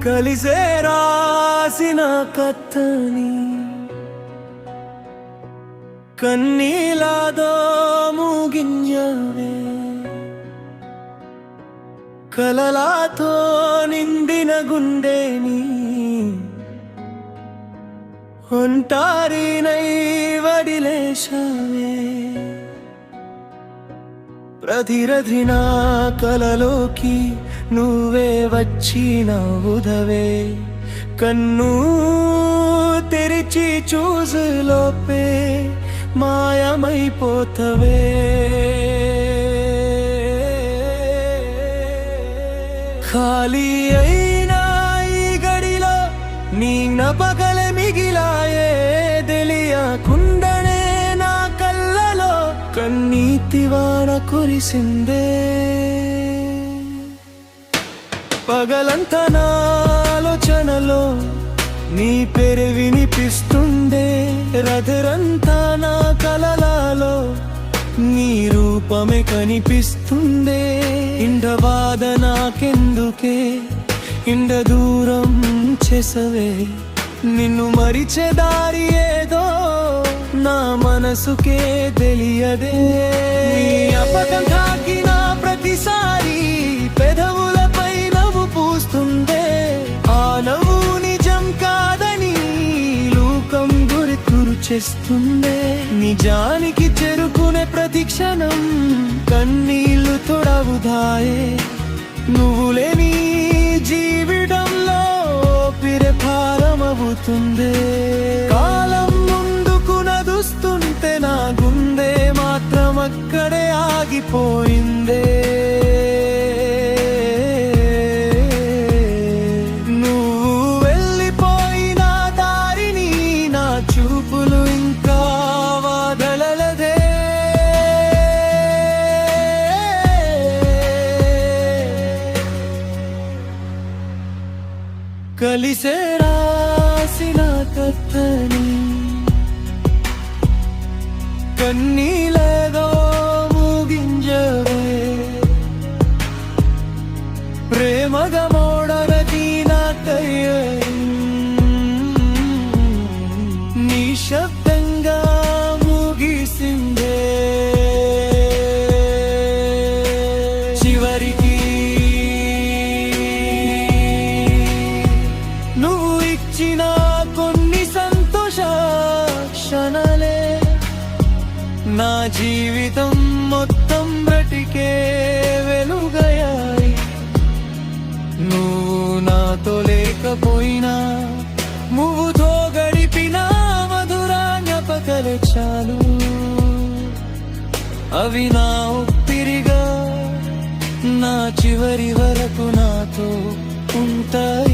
కలిసే రాసిన కథని కన్నీలాదో ముగించవే, కలలాతో నిండిన గుండెని ఒంటారినై వదిలేశావే. ప్రతిరధి నా కలలోకి నువ్వే వచ్చి నవ్వుదవే, కన్ను తెరిచి చూసులోపే మాయమైపోతవే. ఖాళీ అయినా ఈ గడిలో నీ జ్ఞాపకాలే మిగిలాయే, తెలియకుండానే నా కళ్ళలో కన్నీటి వాన కురిసిందే. పగలంతా నా ఆలోచనలో నీ పేరు వినిపిస్తుండే, రాత్రంతా నా కలలలో నీ రూపమే కనిపిస్తుండే. ఇండ బాధ నాకెందుకే, ఇండ దూరం చేసవే, నిన్ను మరిచే దారి ఏదో నా మనసుకే తెలియదే. నీ జ్ఞాపకం తాకిన ప్రతిసారి పెదవులపై నవ్వు పూస్తుందే, ఆ నవ్వు నిజం కాదని లోకం గుర్తురు చేస్తుందే. నిజానికి చేరుకునే ప్రతి క్షణం కన్నీళ్లు తొడవుదాయే, నువ్వు లేని జీవితంలో పిరే భారమవుతుందే. కాలం ముందుకు నడుస్తుంటే నా గుండె మాత్రం అక్కడే ఆగిపోయిందే. నువ్వు వెళ్ళిపోయిన దారిని నా చూపులు ఇంకా వదలలేదే. కలిసే రాసిన కథని కన్నీలేదో ముగించవే, ప్రేమగా మోడరది నా కయ్యై నిశ్శబ్దంగా ముగిసిందే. చివరికి నువ్వు ఇచ్చిన కొన్ని సంతోష క్షణాలే నా జీవితం మొత్తం బ్రతికే వెలుగయ్యాయి. నువ్వు నాతో లేకపోయినా నువ్వుతో గడిపిన మధుర జ్ఞాపకాలే చాలు, అవి నా ఊపిరిగా నా చివరి వరకు నాతో ఉంటాయి.